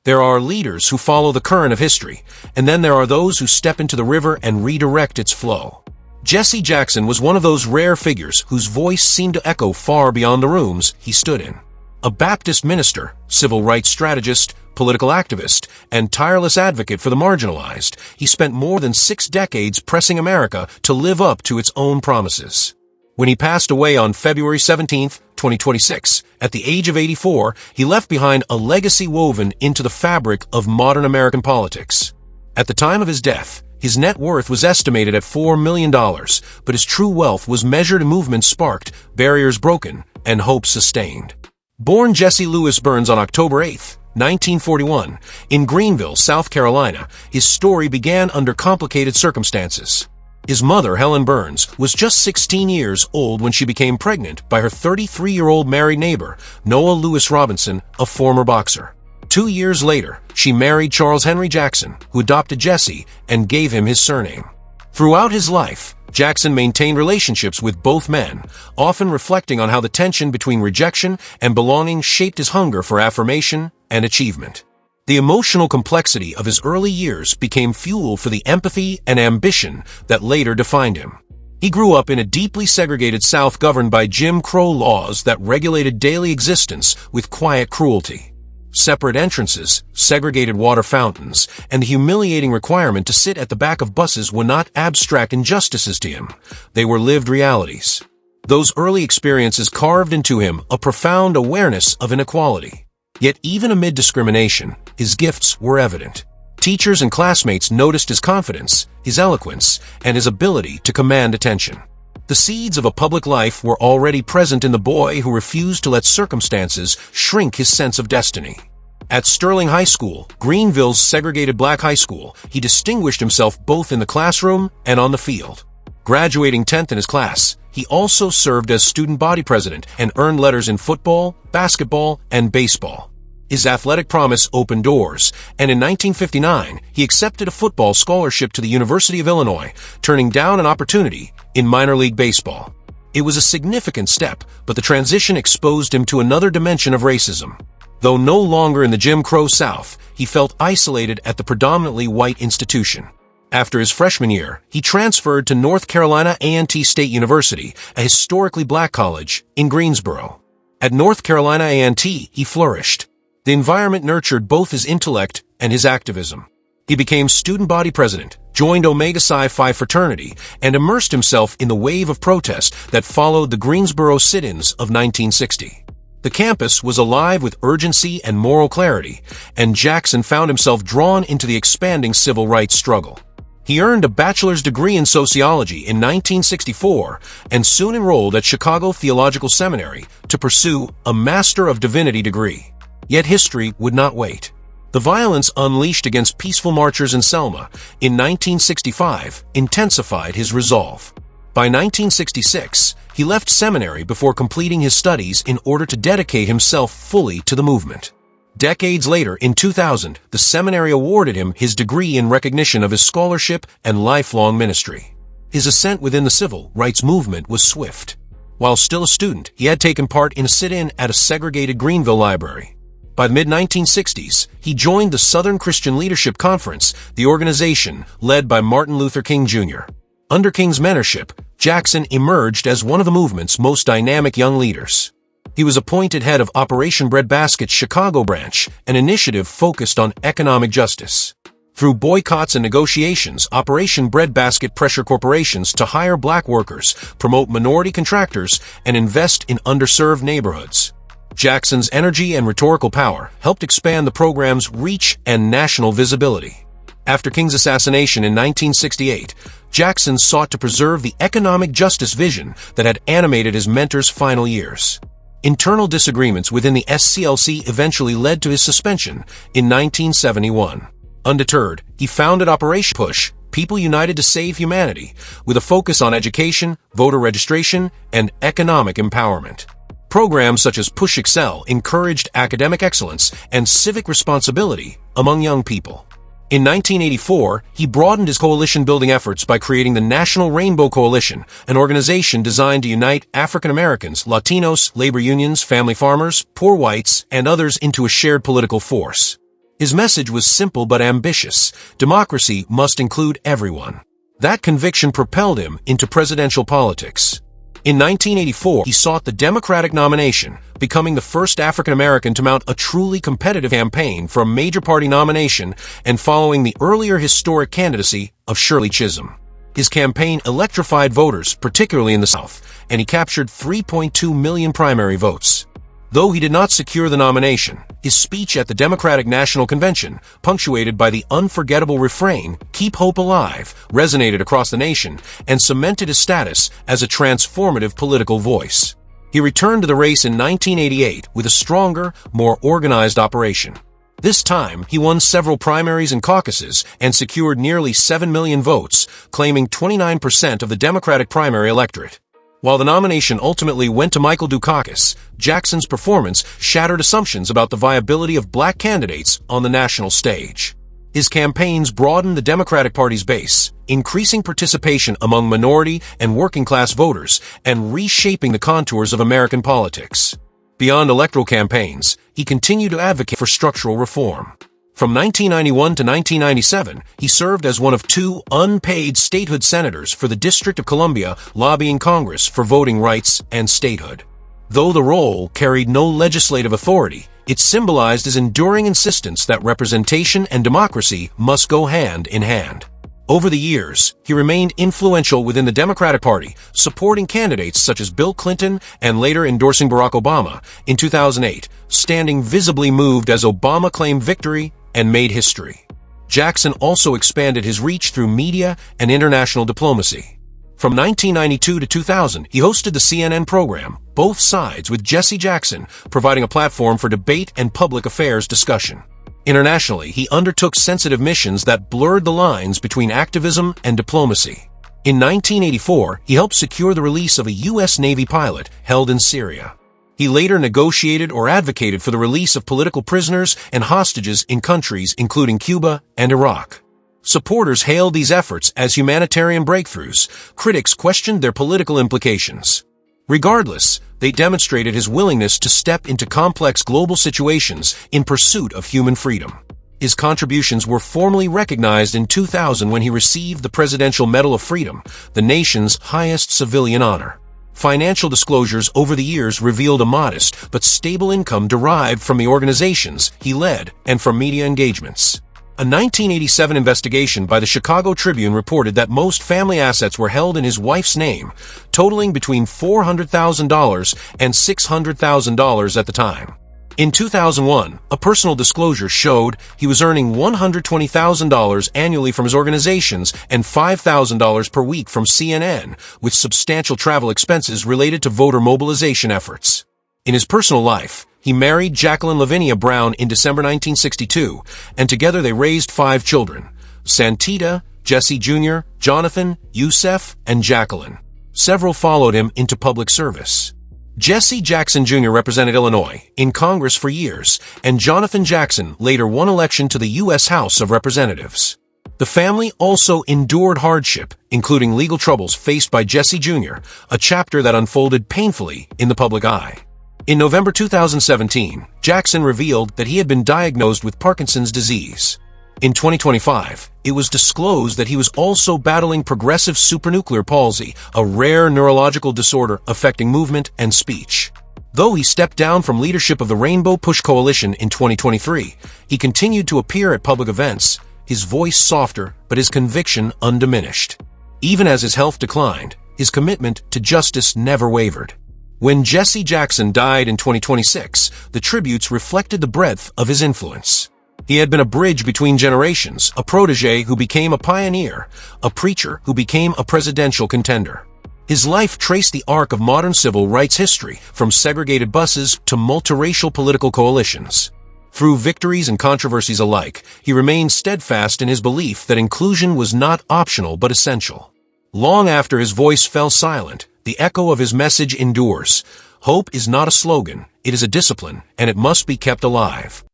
There are leaders who follow the current of history, and then there are those who step into the river and redirect its flow. Jesse Jackson was one of those rare figures whose voice seemed to echo far beyond the rooms he stood in. A Baptist minister, civil rights strategist, political activist, and tireless advocate for the marginalized, he spent more than 6 decades pressing America to live up to its own promises. When he passed away on February 17, 2026, at the age of 84, he left behind a legacy woven into the fabric of modern American politics. At the time of his death, his net worth was estimated at $4 million, but his true wealth was measured in movements sparked, barriers broken, and hope sustained. Born Jesse Louis Burns on October 8, 1941, in Greenville, South Carolina, his story began under complicated circumstances. His mother, Helen Burns, was just 16 years old when she became pregnant by her 33-year-old married neighbor, Noah Lewis Robinson, a former boxer. 2 years later, she married Charles Henry Jackson, who adopted Jesse and gave him his surname. Throughout his life, Jackson maintained relationships with both men, often reflecting on how the tension between rejection and belonging shaped his hunger for affirmation and achievement. The emotional complexity of his early years became fuel for the empathy and ambition that later defined him. He grew up in a deeply segregated South governed by Jim Crow laws that regulated daily existence with quiet cruelty. Separate entrances, segregated water fountains, and the humiliating requirement to sit at the back of buses were not abstract injustices to him. They were lived realities. Those early experiences carved into him a profound awareness of inequality. Yet even amid discrimination, his gifts were evident. Teachers and classmates noticed his confidence, his eloquence, and his ability to command attention. The seeds of a public life were already present in the boy who refused to let circumstances shrink his sense of destiny. At Sterling High School, Greenville's segregated black high school, he distinguished himself both in the classroom and on the field. Graduating 10th in his class, he also served as student body president and earned letters in football, basketball, and baseball. His athletic promise opened doors, and in 1959, he accepted a football scholarship to the University of Illinois, turning down an opportunity in minor league baseball. It was a significant step, but the transition exposed him to another dimension of racism. Though no longer in the Jim Crow South, he felt isolated at the predominantly white institution. After his freshman year, he transferred to North Carolina A&T State University, a historically black college, in Greensboro. At North Carolina A&T, he flourished. The environment nurtured both his intellect and his activism. He became student body president, joined Omega Psi Phi fraternity, and immersed himself in the wave of protest that followed the Greensboro sit-ins of 1960. The campus was alive with urgency and moral clarity, and Jackson found himself drawn into the expanding civil rights struggle. He earned a bachelor's degree in sociology in 1964 and soon enrolled at Chicago Theological Seminary to pursue a Master of Divinity degree. Yet history would not wait. The violence unleashed against peaceful marchers in Selma in 1965 intensified his resolve. By 1966, he left seminary before completing his studies in order to dedicate himself fully to the movement. Decades later, in 2000, the seminary awarded him his degree in recognition of his scholarship and lifelong ministry. His ascent within the civil rights movement was swift. While still a student, he had taken part in a sit-in at a segregated Greenville library. By the mid-1960s, he joined the Southern Christian Leadership Conference, the organization led by Martin Luther King Jr. Under King's mentorship, Jackson emerged as one of the movement's most dynamic young leaders. He was appointed head of Operation Breadbasket's Chicago branch, an initiative focused on economic justice. Through boycotts and negotiations, Operation Breadbasket pressured corporations to hire black workers, promote minority contractors, and invest in underserved neighborhoods. Jackson's energy and rhetorical power helped expand the program's reach and national visibility. After King's assassination in 1968, Jackson sought to preserve the economic justice vision that had animated his mentor's final years. Internal disagreements within the SCLC eventually led to his suspension in 1971. Undeterred, he founded Operation Push, People United to Save Humanity, with a focus on education, voter registration, and economic empowerment. Programs such as Push Excel encouraged academic excellence and civic responsibility among young people. In 1984, he broadened his coalition-building efforts by creating the National Rainbow Coalition, an organization designed to unite African Americans, Latinos, labor unions, family farmers, poor whites, and others into a shared political force. His message was simple but ambitious: democracy must include everyone. That conviction propelled him into presidential politics. In 1984, he sought the Democratic nomination, becoming the first African American to mount a truly competitive campaign for a major party nomination and following the earlier historic candidacy of Shirley Chisholm. His campaign electrified voters, particularly in the South, and he captured 3.2 million primary votes. Though he did not secure the nomination, his speech at the Democratic National Convention, punctuated by the unforgettable refrain, "Keep Hope Alive," resonated across the nation and cemented his status as a transformative political voice. He returned to the race in 1988 with a stronger, more organized operation. This time, he won several primaries and caucuses and secured nearly 7 million votes, claiming 29% of the Democratic primary electorate. While the nomination ultimately went to Michael Dukakis, Jackson's performance shattered assumptions about the viability of black candidates on the national stage. His campaigns broadened the Democratic Party's base, increasing participation among minority and working-class voters and reshaping the contours of American politics. Beyond electoral campaigns, he continued to advocate for structural reform. From 1991 to 1997, he served as one of 2 unpaid statehood senators for the District of Columbia, lobbying Congress for voting rights and statehood. Though the role carried no legislative authority, it symbolized his enduring insistence that representation and democracy must go hand in hand. Over the years, he remained influential within the Democratic Party, supporting candidates such as Bill Clinton and later endorsing Barack Obama in 2008, standing visibly moved as Obama claimed victory and made history. Jackson also expanded his reach through media and international diplomacy. From 1992 to 2000, he hosted the CNN program, Both Sides with Jesse Jackson, providing a platform for debate and public affairs discussion. Internationally, he undertook sensitive missions that blurred the lines between activism and diplomacy. In 1984, he helped secure the release of a U.S. Navy pilot held in Syria. He later negotiated or advocated for the release of political prisoners and hostages in countries including Cuba and Iraq. Supporters hailed these efforts as humanitarian breakthroughs. Critics questioned their political implications. Regardless, they demonstrated his willingness to step into complex global situations in pursuit of human freedom. His contributions were formally recognized in 2000 when he received the Presidential Medal of Freedom, the nation's highest civilian honor. Financial disclosures over the years revealed a modest but stable income derived from the organizations he led and from media engagements. A 1987 investigation by the Chicago Tribune reported that most family assets were held in his wife's name, totaling between $400,000 and $600,000 at the time. In 2001, a personal disclosure showed he was earning $120,000 annually from his organizations and $5,000 per week from CNN, with substantial travel expenses related to voter mobilization efforts. In his personal life, he married Jacqueline Lavinia Brown in December 1962, and together they raised 5 children: Santita, Jesse Jr., Jonathan, Yusef, and Jacqueline. Several followed him into public service. Jesse Jackson Jr. represented Illinois in Congress for years, and Jonathan Jackson later won election to the U.S. House of Representatives. The family also endured hardship, including legal troubles faced by Jesse Jr., a chapter that unfolded painfully in the public eye. In November 2017, Jackson revealed that he had been diagnosed with Parkinson's disease. In 2025, it was disclosed that he was also battling progressive supranuclear palsy, a rare neurological disorder affecting movement and speech. Though he stepped down from leadership of the Rainbow Push Coalition in 2023, he continued to appear at public events, his voice softer but his conviction undiminished. Even as his health declined, his commitment to justice never wavered. When Jesse Jackson died in 2026, the tributes reflected the breadth of his influence. He had been a bridge between generations, a protégé who became a pioneer, a preacher who became a presidential contender. His life traced the arc of modern civil rights history, from segregated buses to multiracial political coalitions. Through victories and controversies alike, he remained steadfast in his belief that inclusion was not optional but essential. Long after his voice fell silent, the echo of his message endures. Hope is not a slogan, it is a discipline, and it must be kept alive.